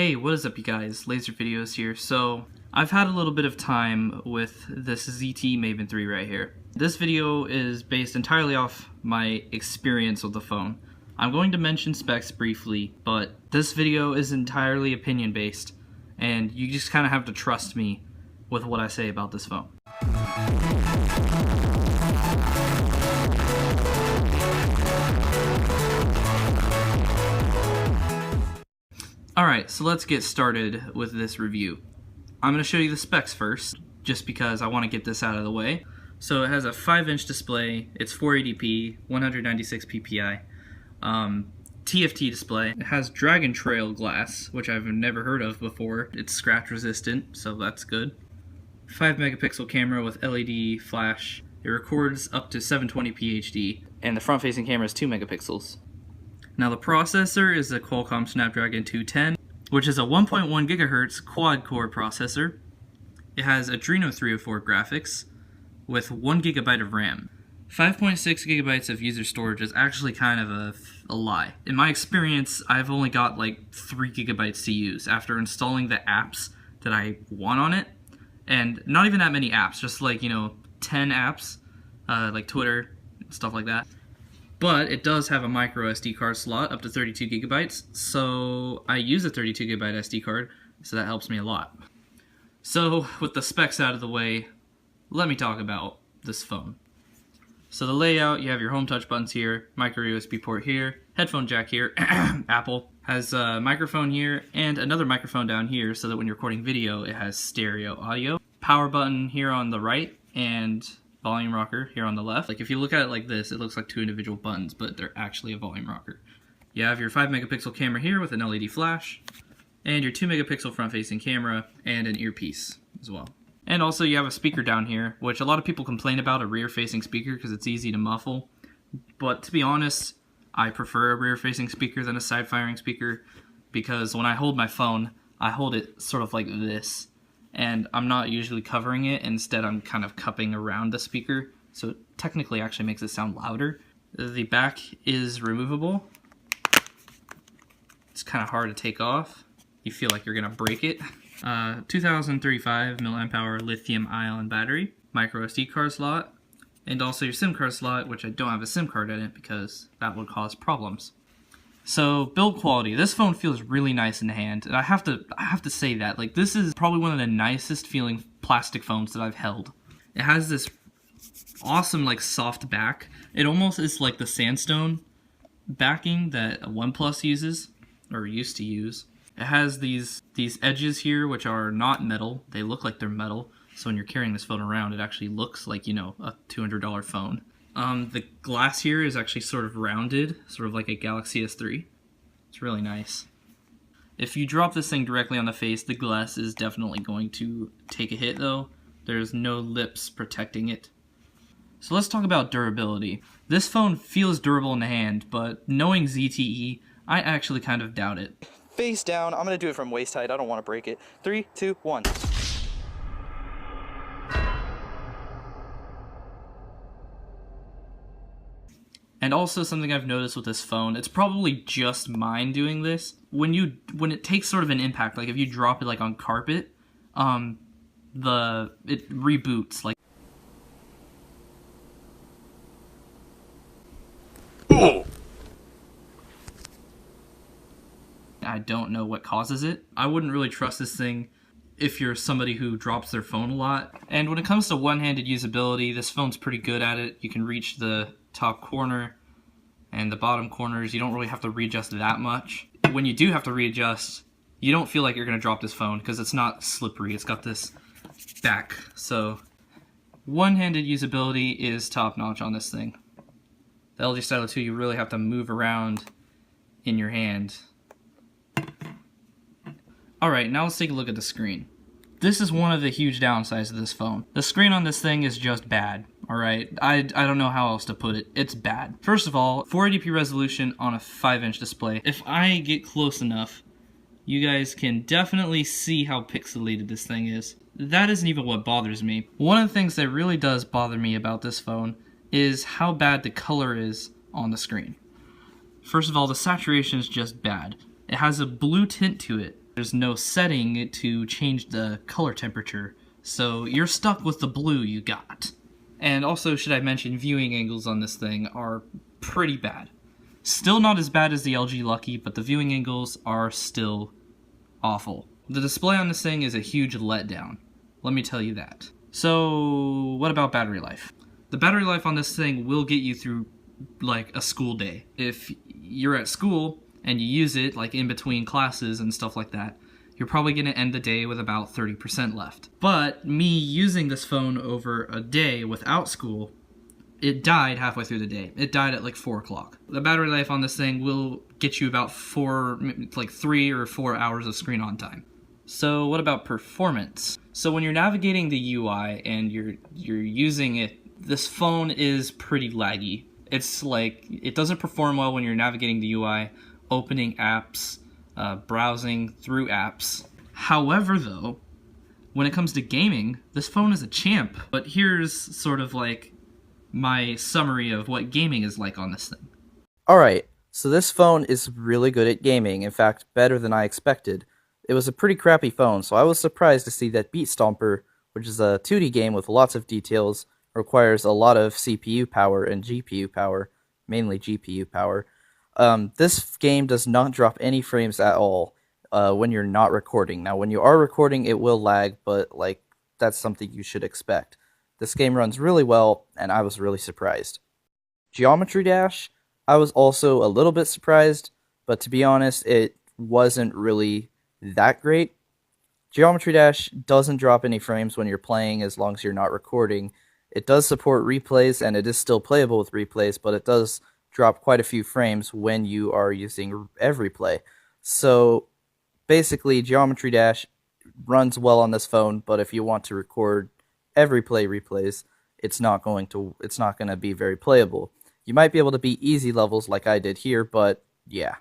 Hey, what is up you guys? Laser Videos here. So, I've had a little bit of time with this ZTE Maven 3 right here. This video is based entirely off my experience with the phone. I'm going to mention specs briefly, but this video is entirely opinion based, and you just kind of have to trust me with what I say about this phone. Alright, so let's get started with this review. I'm going to show you the specs first, just because I want to get this out of the way. So it has a 5-inch display, it's 480p, 196 ppi, TFT display. It has Dragon Trail glass, which I've never heard of before. It's scratch resistant, so that's good. 5 megapixel camera with LED flash. It records up to 720p HD, and the front facing camera is 2 megapixels. Now the processor is a Qualcomm Snapdragon 210, which is a 1.1 gigahertz quad-core processor. It has Adreno 304 graphics with 1 gigabyte of RAM. 5.6 gigabytes of user storage is actually kind of a lie. In my experience, I've only got like 3 gigabytes to use after installing the apps that I want on it. And not even that many apps, just like, 10 apps, like Twitter, stuff like that. But it does have a micro SD card slot up to 32 gigabytes, so I use a 32 gigabyte SD card, so that helps me a lot. So with the specs out of the way, let me talk about this phone. So the layout, you have your home touch buttons here, micro USB port here, headphone jack here, Apple has a microphone here, and another microphone down here so that when you're recording video, it has stereo audio. Power button here on the right, and volume rocker here on the left. Like if you look at it like this, it looks like 2 individual buttons, but they're actually a volume rocker. You have your 5 megapixel camera here with an LED flash, and your 2 megapixel front facing camera, and an earpiece as well. And also you have a speaker down here, which a lot of people complain about a rear facing speaker because it's easy to muffle. But to be honest, I prefer a rear facing speaker than a side firing speaker, because when I hold my phone, I hold it sort of like this. And I'm not usually covering it, instead I'm kind of cupping around the speaker, so it technically actually makes it sound louder. The back is removable. It's kind of hard to take off. You feel like you're gonna break it. 2035 mAh lithium ion battery, micro SD card slot, and also your SIM card slot, which I don't have a SIM card in it because that would cause problems. So build quality, this phone feels really nice in the hand, and I have to say that, like, this is probably one of the nicest feeling plastic phones that I've held. It has this awesome like soft back. It almost is like the sandstone backing that OnePlus uses, or used to use. It has these edges here which are not metal, they look like they're metal, so when you're carrying this phone around it actually looks like, a $200 phone. The glass here is actually sort of rounded, sort of like a Galaxy S3. It's really nice. If you drop this thing directly on the face, the glass is definitely going to take a hit though. There's no lips protecting it. So let's talk about durability. This phone feels durable in the hand, but knowing ZTE, I actually kind of doubt it. Face down, I'm gonna do it from waist height, I don't want to break it. 3, 2, 1. And also something I've noticed with this phone, it's probably just mine doing this. When it takes sort of an impact, like if you drop it like on carpet, it reboots. Like, I don't know what causes it. I wouldn't really trust this thing if you're somebody who drops their phone a lot. And when it comes to one-handed usability, this phone's pretty good at it. You can reach the top corner and the bottom corners. You don't really have to readjust that much. When you do have to readjust, you don't feel like you're gonna drop this phone because it's not slippery. It's got this back. So one-handed usability is top-notch on this thing. The LG Stylo 2, you really have to move around in your hand. Alright, now let's take a look at the screen. This is one of the huge downsides of this phone. The screen on this thing is just bad, alright? I don't know how else to put it. It's bad. First of all, 480p resolution on a 5-inch display. If I get close enough, you guys can definitely see how pixelated this thing is. That isn't even what bothers me. One of the things that really does bother me about this phone is how bad the color is on the screen. First of all, the saturation is just bad. It has a blue tint to it, There's no setting to change the color temperature, so you're stuck with the blue you got. And also, should I mention, viewing angles on this thing are pretty bad. Still not as bad as the LG Lucky, but the viewing angles are still awful. The display on this thing is a huge letdown. Let me tell you that. So, what about battery life? The battery life on this thing will get you through, like, a school day. If you're at school and you use it, like, in between classes and stuff like that, you're probably going to end the day with about 30% left. But me using this phone over a day without school, it died halfway through the day. It died at like 4 o'clock. The battery life on this thing will get you about 3 or 4 hours of screen on time. So what about performance? So when you're navigating the UI and you're using it, this phone is pretty laggy. It's like, it doesn't perform well when you're navigating the UI, opening apps, browsing through apps. However, though, when it comes to gaming, this phone is a champ. But here's sort of like my summary of what gaming is like on this thing. Alright, so this phone is really good at gaming, in fact, better than I expected. It was a pretty crappy phone, so I was surprised to see that Beat Stomper, which is a 2D game with lots of details, requires a lot of CPU power and GPU power, mainly GPU power. This game does not drop any frames at all when you're not recording. Now, when you are recording, it will lag, but like that's something you should expect. This game runs really well, and I was really surprised. Geometry Dash, I was also a little bit surprised, but to be honest, it wasn't really that great. Geometry Dash doesn't drop any frames when you're playing as long as you're not recording. It does support replays, and it is still playable with replays, but it does drop quite a few frames when you are using every play. So basically, Geometry Dash runs well on this phone, but if you want to record every play replays, it's not going to be very playable. You might be able to beat easy levels like I did here, but yeah.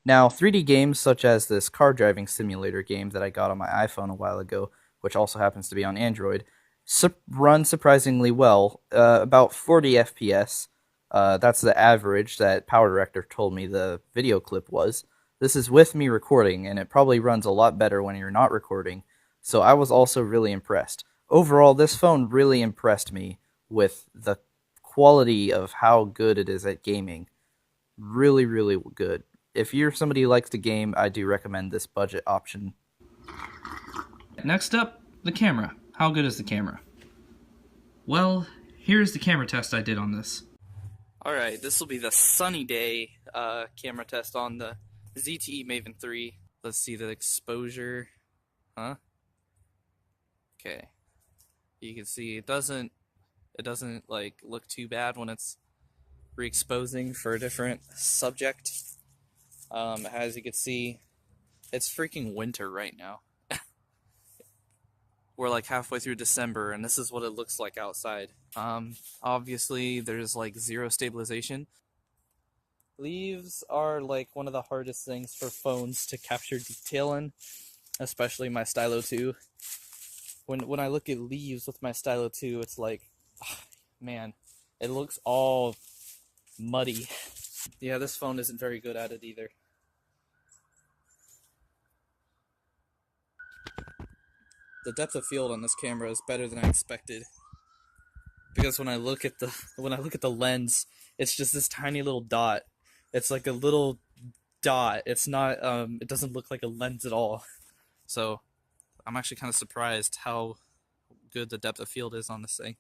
Now, 3D games such as this car driving simulator game that I got on my iPhone a while ago, which also happens to be on Android, run surprisingly well, about 40 FPS. That's the average that Power Director told me the video clip was. This is with me recording, and it probably runs a lot better when you're not recording, so I was also really impressed. Overall, this phone really impressed me with the quality of how good it is at gaming. Really, really good. If you're somebody who likes to game, I do recommend this budget option. Next up, the camera. How good is the camera? Well, here's the camera test I did on this. Alright, this will be the sunny day camera test on the ZTE Maven 3. Let's see the exposure. Okay. You can see it doesn't like look too bad when it's re-exposing for a different subject. As you can see, it's freaking winter right now. We're like halfway through December, and this is what it looks like outside. Obviously, there's like zero stabilization. Leaves are like one of the hardest things for phones to capture detail in, especially my Stylo 2. When I look at leaves with my Stylo 2, it's like, oh, man, it looks all muddy. Yeah, this phone isn't very good at it either. The depth of field on this camera is better than I expected, because when I look at the lens, it's just this tiny little dot. It's like a little dot. It's not it doesn't look like a lens at all. So I'm actually kind of surprised how good the depth of field is on this thing.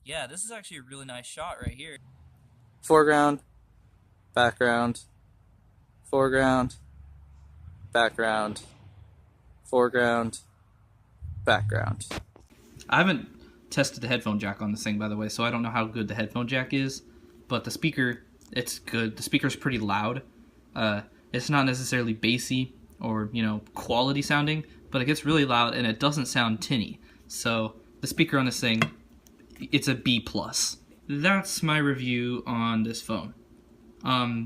Yeah, this is actually a really nice shot right here. Foreground, background, foreground, background, foreground, background. I haven't tested the headphone jack on this thing, by the way, so I don't know how good the headphone jack is, but the speaker, it's good. The speaker's pretty loud. It's not necessarily bassy or, quality sounding, but it gets really loud and it doesn't sound tinny. So the speaker on this thing, it's a B+. That's my review on this phone.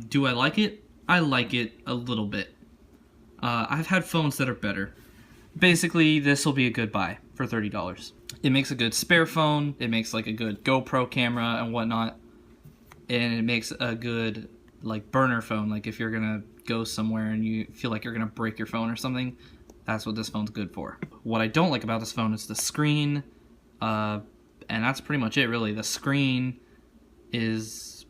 Do I like it? I like it a little bit. I've had phones that are better. Basically, this will be a good buy for $30. It makes a good spare phone, it makes like a good GoPro camera and whatnot, and it makes a good like burner phone. Like if you're gonna go somewhere and you feel like you're gonna break your phone or something, that's what this phone's good for. What I don't like about this phone is the screen, and that's pretty much it really. The screen is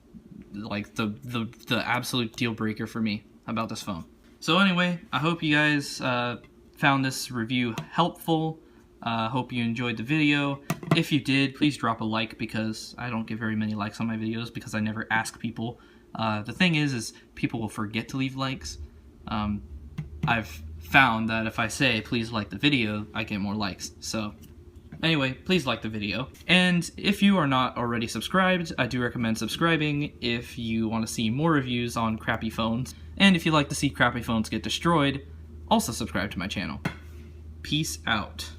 like the absolute deal breaker for me about this phone. So anyway, I hope you guys found this review helpful. Hope you enjoyed the video. If you did, please drop a like, because I don't get very many likes on my videos because I never ask people. The thing is people will forget to leave likes. I've found that if I say please like the video, I get more likes. So anyway, please like the video. And if you are not already subscribed, I do recommend subscribing if you want to see more reviews on crappy phones. And if you like to see crappy phones get destroyed, also subscribe to my channel. Peace out.